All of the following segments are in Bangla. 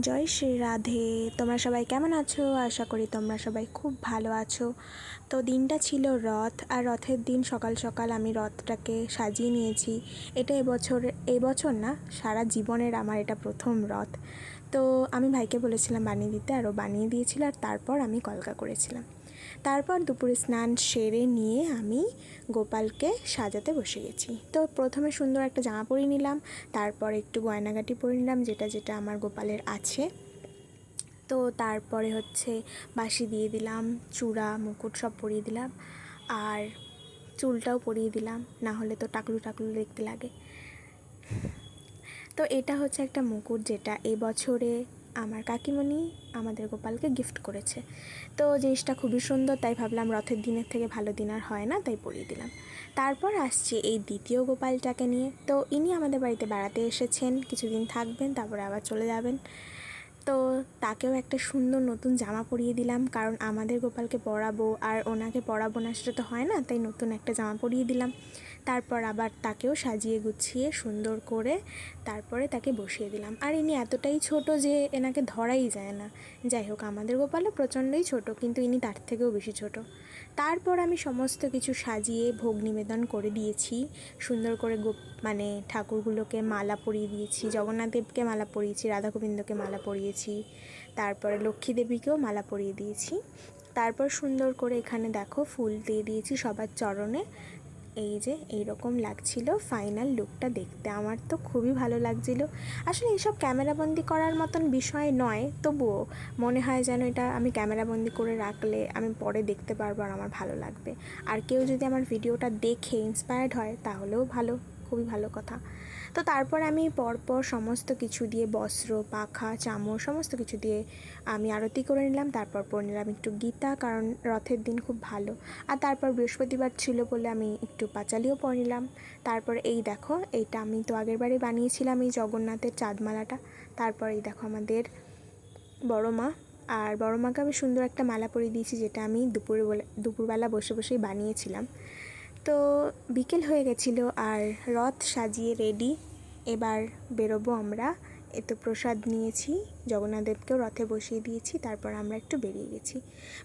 জয় শ্রী রাধে। তোমরা সবাই কেমন আছো? আশা করি তোমরা সবাই খুব ভালো আছো। তো দিনটা ছিল রথ, আর রথের দিন সকাল সকাল আমি রথটাকে সাজিয়ে নিয়েছি। এটা এবছর না, সারা জীবনের আমার এটা প্রথম রথ। তো আমি ভাইকে বলেছিলাম বানিয়ে দিতে, আরও বানিয়ে দিয়েছিল, আর তারপর আমি কলকা করেছিলাম। তারপর দুপুরে স্নান সেরে নিয়ে আমি গোপালকে সাজাতে বসে গেছি। তো প্রথমে সুন্দর একটা জামা পরিয়ে নিলাম, তারপর একটু গয়নাগাটি পরে নিলাম যেটা যেটা আমার গোপালের আছে। তো তারপরে বাঁশি দিয়ে দিলাম, চূড়া মুকুট সব পরিয়ে দিলাম, আর চুলটাও পরিয়ে দিলাম, না হলে তো টাকলু টাকলু দেখতে লাগে। তো এটা একটা মুকুট যেটা এবছরে আমার কাকিমণি আমাদের গোপালকে গিফট করেছে। তো জিনিসটা খুবই সুন্দর, তাই ভাবলাম রথের দিনের থেকে ভালো দিন আর হয় না, তাই পরিয়ে দিলাম। তারপর আসছে এই দ্বিতীয় গোপালটাকে নিয়ে। তো ইনি আমাদের বাড়িতে বেড়াতে এসেছেন, কিছুদিন থাকবেন, তারপরে আবার চলে যাবেন। তো তাকেও একটা সুন্দর নতুন জামা পরিয়ে দিলাম, কারণ আমাদের গোপালকে পরাবো আর ওনাকে পরাবো না সেটা তো হয় না, তাই নতুন একটা জামা পরিয়ে দিলাম। তারপর আবার তাকেও সাজিয়ে গুছিয়ে সুন্দর করে তারপরে তাকে বসিয়ে দিলাম। আর ইনি এতটাই ছোট যে এনাকে ধরাই যায় না। যাই হোক, আমাদের গোপালও প্রচণ্ডই ছোট, কিন্তু ইনি তার থেকেও বেশি ছোট। তারপর আমি সমস্ত কিছু সাজিয়ে ভোগ নিবেদন করে দিয়েছি, সুন্দর করে ঠাকুরগুলোকে মালা পরিয়ে দিয়েছি। জগন্নাথ দেবকে মালা পরিয়েছি, রাধা গোবিন্দকে মালা পরিয়েছি, তারপরে লক্ষ্মী দেবীকেও মালা পরিয়ে দিয়েছি। তারপর সুন্দর করে এখানে দেখো ফুল দিয়ে দিয়েছি সবার চরণে। এই যে এইরকম লাগছিল ফাইনাল লুকটা দেখতে, আমার তো খুবই ভালো লাগছিল। আসলে এইসব ক্যামেরাবন্দি করার মতন বিষয় নয়, তবুও মনে হয় যেন এটা আমি ক্যামেরাবন্দি করে রাখলে আমি পরে দেখতে পারবো আর আমার ভালো লাগবে। আর কেউ যদি আমার ভিডিওটা দেখে ইন্সপায়ার্ড হয় তাহলেও ভালো, খুবই ভালো কথা। তো তারপর আমি পরপর সমস্ত কিছু দিয়ে বস্ত্র, পাখা, চামর সমস্ত কিছু দিয়ে আমি আরতি করে নিলাম। তারপর পড়ে নিলাম একটু গীতা, কারণ রথের দিন খুব ভালো। আর তারপর বৃহস্পতিবার ছিল বলে আমি একটু পাঁচালিও পরে নিলাম। তারপর এই দেখো, এইটা আমি তো আগের বারে বানিয়েছিলাম এই জগন্নাথের চাঁদমালাটা। তারপর এই দেখো আমাদের বড় মা, আর বড় মাকে আমি সুন্দর একটা মালা পরিয়ে দিয়েছি, যেটা আমি দুপুরবেলা বসে বসেই বানিয়েছিলাম। তো বিকেল হয়ে গেছিলো আর রথ সাজিয়ে রেডি, এবার বেরোবো আমরা। এতো প্রসাদ নিয়েছি, জগন্নাথ দেবকেও রথে বসিয়ে দিয়েছি, তারপর আমরা একটু বেরিয়ে গেছি।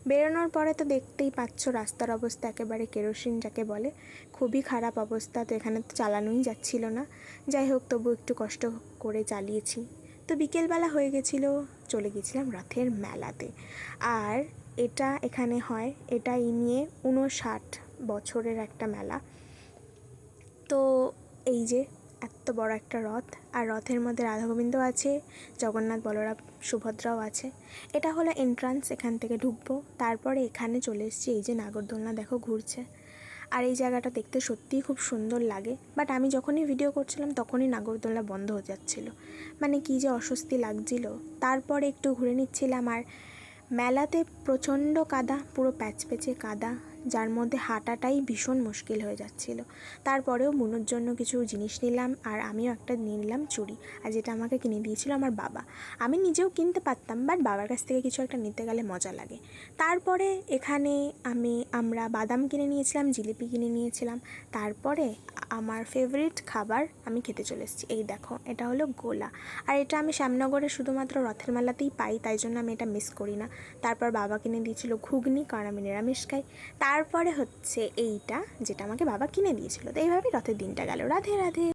বেরোনোর পরে তো দেখতেই পাচ্ছ রাস্তার অবস্থা একেবারে কেরোসিন যাকে বলে, খুবই খারাপ অবস্থা। তো এখানে তো চালানোই যাচ্ছিল না, যাই হোক তবু একটু কষ্ট করে চালিয়েছি। তো বিকেলবেলা হয়ে গেছিলো, চলে গেছিলাম রথের মেলাতে। আর এটা এখানে হয়, এটা নিয়ে 59 বছরের একটা মেলা। তো এই যে এত বড় একটা রথ, আর রথের মধ্যে রাধা গোবিন্দ আছে, জগন্নাথ বলরাম সুভদ্রাও আছে। এটা হলো এন্ট্রান্স, এখান থেকে ঢুকবো। তারপরে এখানে চলে এসেছি, এই যে নাগরদোলনা দেখো ঘুরছে। আর এই জায়গাটা দেখতে সত্যিই খুব সুন্দর লাগে, বাট আমি যখনই ভিডিও করছিলাম তখনই নাগরদোলনা বন্ধ হয়ে যাচ্ছিলো, কী যে অস্বস্তি লাগছিল। তারপরে একটু ঘুরে নিচ্ছিলাম, আর মেলাতে প্রচণ্ড কাদা, পুরো প্যাচপ্যাচে কাদা, যার মধ্যে হাঁটাটাই ভীষণ মুশকিল হয়ে যাচ্ছিল। তারপরেও বুনুর জন্য কিছু জিনিস নিলাম, আর আমিও একটা নিয়ে নিলাম চুড়ি, আর যেটা আমাকে কিনে দিয়েছিল আমার বাবা। আমি নিজেও কিনতে পারতাম, বাট বাবার কাছ থেকে কিছু একটা নিতে গেলে মজা লাগে। তারপরে এখানে আমরা বাদাম কিনে নিয়েছিলাম, জিলিপি কিনে নিয়েছিলাম। তারপরে আমার ফেভারিট খাবার আমি খেতে চলে এসেছি। এই দেখো, এটা হলো গোলা, আর এটা আমি শ্যামনগরে শুধুমাত্র রথের মেলাতেই পাই, তাই জন্য আমি এটা মিস করি না। তারপর বাবা কিনে দিয়েছিল ঘুগনি, কারণ আমি নিরামিষ খাই। তারপরে এইটা, যেটা আমাকে বাবা কিনে দিয়েছিল। তো এইভাবেই রথের দিনটা গেল। রাধে রাধে।